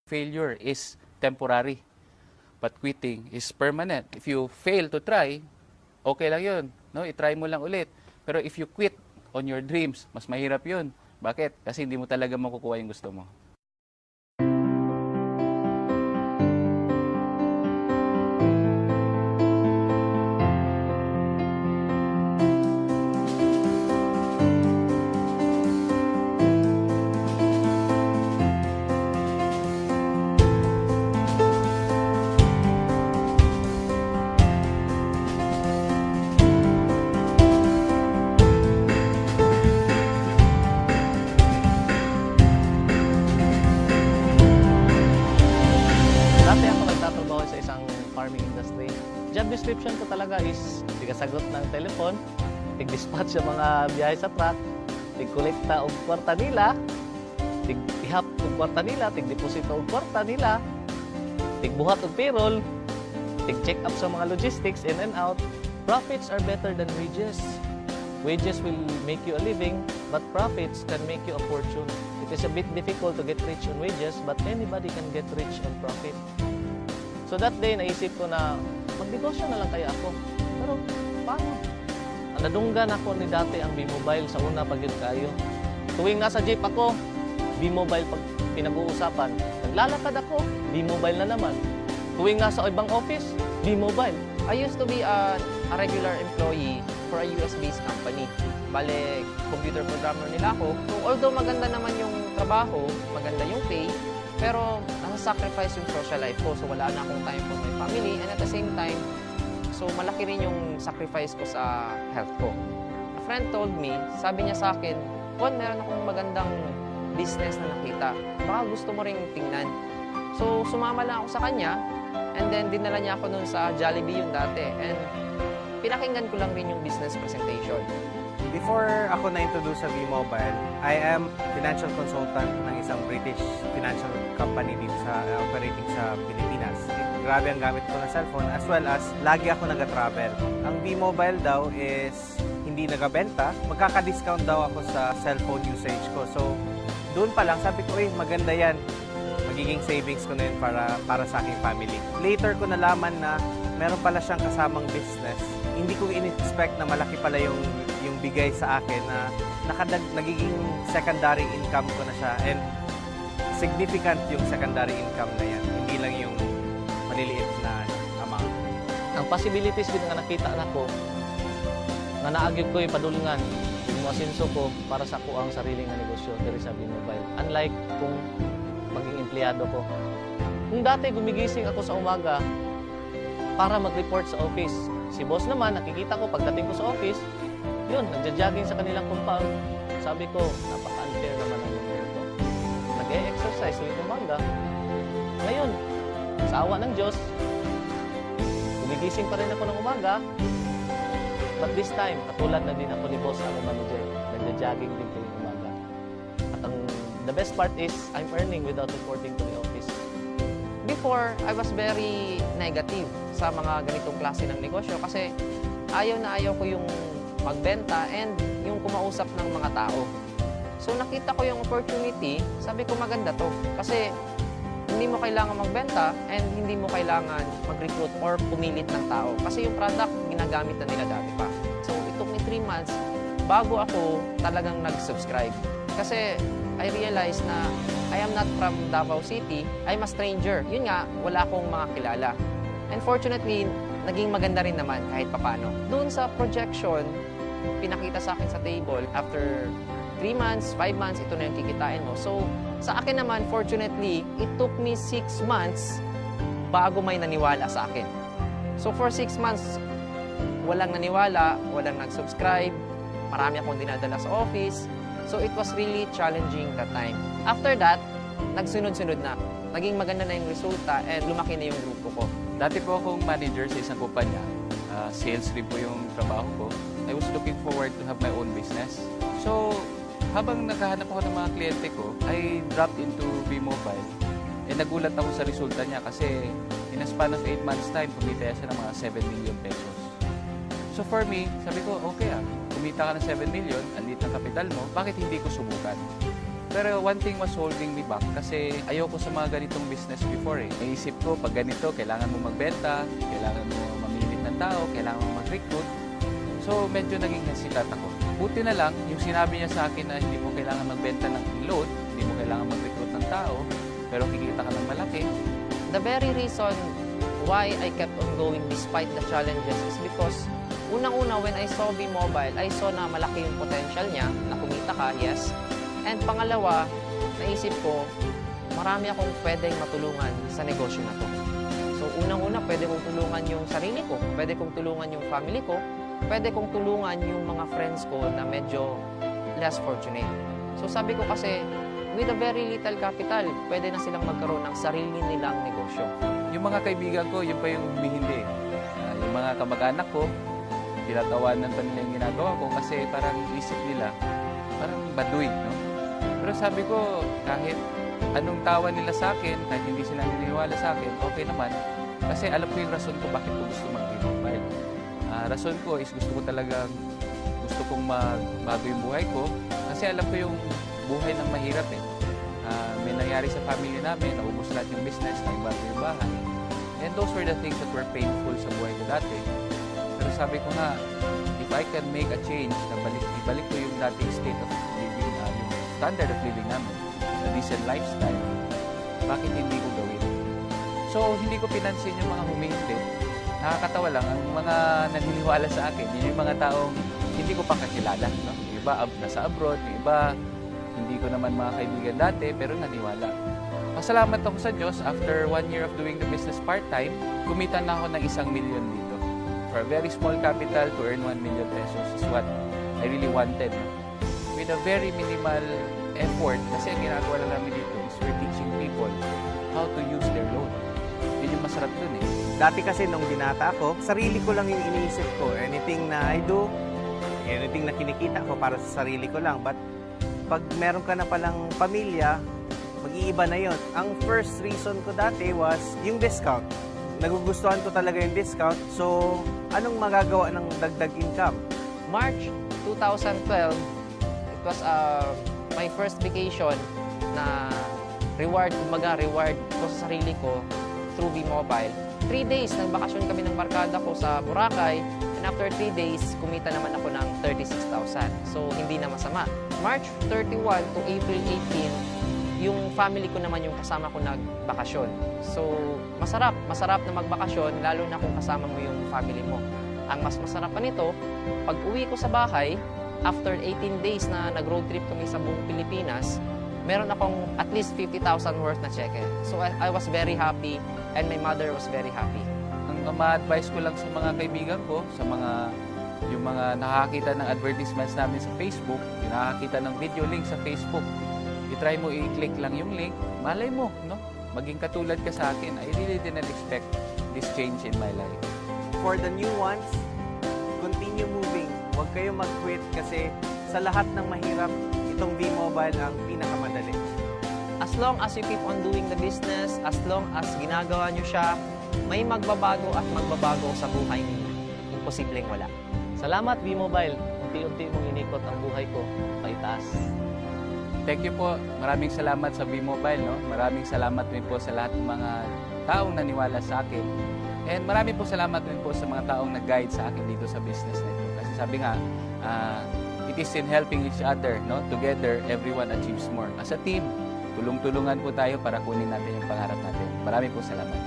Failure is temporary, but quitting is permanent. If you fail to try, okay lang yun. No? I-try mo lang ulit. Pero if you quit on your dreams, mas mahirap yun. Bakit? Kasi hindi mo talaga makukuha yung gusto mo. Dati ako nagtatrabaho sa isang farming industry. Job description ko talaga is tigasagot ng telepon, tig-dispatch sa mga biyahe sa truck, tig-kolekta og kwarta nila, tig-ihap og kwarta nila, tig-deposito og kwarta nila, tig-buhat og payroll, tig-check up sa mga logistics in and out. Profits are better than wages. Wages will make you a living, but profits can make you a fortune. It is a bit difficult to get rich on wages, but anybody can get rich on profit. So that day, naisip ko na magnegosyo na lang kaya ako. Pero paano? Nadunggan ako ni dati ang B-Mobile sa una pag yun kayo. Tuwing nasa jeep ako, B-Mobile pag pinag-uusapan. Naglalakad ako, B-Mobile na naman. Tuwing nasa ibang office, B-Mobile. I used to be a regular employee for a US-based company. Bale, computer programmer nila ako. So, although maganda naman yung trabaho, maganda yung pay, pero nasa-sacrifice yung social life ko. So, wala na akong time for my family. And at the same time, so malaki rin yung sacrifice ko sa health ko. A friend told me, sabi niya sa akin, Juan, meron akong magandang business na nakita. Baka gusto mo ring tingnan. So, sumama lang ako sa kanya. And then, dinala niya ako nun sa Jollibee yung dati. And pinakinggan ko lang rin yung business presentation. Before ako na-introduce sa V-Mobile, I am financial consultant ng isang British financial company dito sa operating sa Pilipinas. Grabe ang gamit ko ng cellphone as well as lagi ako nag-travel. Ang V-Mobile daw is hindi nagabenta, magkaka-discount daw ako sa cellphone usage ko. So, doon pa lang sabi ko, maganda yan. Magiging savings ko na yun para sa aking family. Later ko nalaman na meron pala siyang kasamang business. Hindi ko in-expect na malaki pala yung bigay sa akin na nagiging secondary income ko na siya. And significant yung secondary income na yan. Hindi lang yung maliliit na amount. Ang possibilities din nga nakita na ko, nga naagyog ko yung padulungan, yung asenso ko para sa ko ang sariling nga negosyo diri sa B-Mobile. Unlike kung maging empleyado ko. Kung dati gumigising ako sa umaga para mag-report sa office. Si boss naman, nakikita ko pagdating ko sa office, yun, nagja-jogging sa kanilang compound. Sabi ko, napaka-unfair naman ang mundo ito. Nag-e-exercise tuwing umaga. Ngayon, sa awa ng Diyos, gumigising pa rin ako ng umaga. But this time, katulad na din ako ni boss, ang manager. Nagja-jogging din tuwing umaga. At the best part is, I'm earning without reporting to the office. Before, I was very negative sa mga ganitong klase ng negosyo kasi ayaw na ayaw ko yung magbenta and yung kumausap ng mga tao. So nakita ko yung opportunity, sabi ko maganda to kasi hindi mo kailangan magbenta and hindi mo kailangan mag-recruit or pumilit ng tao kasi yung product ginagamit na nila dati pa. So it took me 3 months bago ako talagang nag-subscribe kasi I realized na I am not from Davao City, I'm a stranger. Yun nga, wala akong mga kilala. And fortunately, naging maganda rin naman kahit papano. Doon sa projection, pinakita sa akin sa table, after 3 months, 5 months, ito na yung kikitain mo. So, sa akin naman, fortunately, it took me 6 months bago may naniwala sa akin. So, for 6 months, walang naniwala, walang nag-subscribe, marami akong dinadala sa office. So, it was really challenging that time. After that, nagsunod-sunod na. Naging maganda na yung resulta and lumaki na yung grupo ko. Dati po akong manager sa isang kumpanya. Sales rin po yung trabaho ko. I was looking forward to have my own business. So, habang naghahanap ako ng mga kliyente ko, I dropped into V-Mobile. Nagulat ako sa resulta niya kasi in a span of 8 months time, kumita siya ng mga 7 million pesos. So for me, sabi ko, okay kumita ka ng 7 million, andito ang kapital mo, bakit hindi ko subukan? Pero one thing was holding me back kasi ayoko sa mga ganitong business before eh. Naisip ko, pag ganito, kailangan mo magbenta, kailangan mo mamili ng tao, kailangan mo mag-recruit. So, medyo naging hesitant ako. Buti na lang, yung sinabi niya sa akin na hindi mo kailangan magbenta ng load, hindi mo kailangan mag-recruit ng tao, pero kikita ka ng malaki. The very reason why I kept on going despite the challenges is because unang-una, when I saw V-Mobile, I saw na malaki yung potential niya, na kumita ka, yes. And pangalawa, naisip ko, marami akong pwedeng matulungan sa negosyo na to. So unang-una, pwede kong tulungan yung sarili ko, pwede kong tulungan yung family ko, pwede kong tulungan yung mga friends ko na medyo less fortunate. So sabi ko kasi, with a very little capital, pwede na silang magkaroon ng sarili nilang negosyo. Yung mga kaibigan ko, yun pa yung humihindi. Yung mga kamag-anak ko, tinatawanan pa nila yung ginagawa ko kasi parang isip nila, parang baduy, no? Pero sabi ko, kahit anong tawa nila sa akin, kahit hindi sila naniniwala sa akin, okay naman. Kasi alam ko yung rason ko bakit ko gusto mag-V-Mobile. Rason ko is gusto kong magbago yung buhay ko. Kasi alam ko yung buhay ng mahirap eh. May nangyari sa family namin, naubos lahat yung business, naibago yung bahay. And those were the things that were painful sa buhay ko dati. Pero sabi ko nga, if I can make a change, ibalik ko yung dating state of living, yung standard of living namin, a decent lifestyle, bakit hindi ko gawin? So, hindi ko pinansin yung mga humihindi. Nakakatawa lang, ang mga naniniwala sa akin, yun yung mga taong hindi ko pa kakilala. No? Yung iba nasa abroad, yung iba hindi ko naman mga kaibigan dati, pero naniwala. Pasalamat ako sa Diyos, after 1 year of doing the business part-time, kumita na ako ng 1 million dito. For a very small capital, to earn 1 million pesos is what I really wanted. No? With a very minimal effort, kasi ang ginagawa lang namin dito is we're teaching people how to use their loan. Yun yung masarap dun eh. Dati kasi nung binata ako, sarili ko lang yung iniisip ko. Anything na I do, anything na kinikita ko para sa sarili ko lang. But pag meron ka na palang pamilya, mag-iiba na yon. Ang first reason ko dati was yung discount. Nagugustuhan ko talaga yung discount. So, anong magagawa ng dagdag income? March 2012, it was my first vacation na reward ko sa sarili ko through V-Mobile. 3 days, nagbakasyon kami ng barkada ko sa Boracay, and after 3 days, kumita naman ako ng 36,000. So, hindi na masama. March 31 to April 18, yung family ko naman yung kasama ko nagbakasyon. So, masarap na magbakasyon, lalo na kung kasama mo yung family mo. Ang mas masarap pa nito, pag uwi ko sa bahay, after 18 days na nag-road trip kami sa buong Pilipinas, meron akong at least 50,000 worth na cheque. So I was very happy and my mother was very happy. Ang ma-advise ko lang sa mga kaibigan ko, sa yung mga nakakita ng advertisements namin sa Facebook, yung nakakita ng video link sa Facebook, i-try mo i-click lang yung link, malay mo, no? Maging katulad ka sa akin. I really didn't expect this change in my life. For the new ones, continue moving. Huwag kayo mag-quit kasi sa lahat ng mahirap, itong V-Mobile ang pinakamadali. As long as you keep on doing the business, as long as ginagawa nyo siya, may magbabago at magbabago sa buhay ninyo. Imposibleng wala. Salamat, V-Mobile. Unti-unti mong inikot ang buhay ko paitaas. Thank you po. Maraming salamat sa V-Mobile. No? Maraming salamat din po sa lahat ng mga taong naniwala sa akin. And maraming po salamat din po sa mga taong nag-guide sa akin dito sa business na ito. Kasi sabi nga, it is in helping each other. No? Together, everyone achieves more. As a team, tulong-tulungan po tayo para kunin natin yung pangarap natin. Maraming po salamat.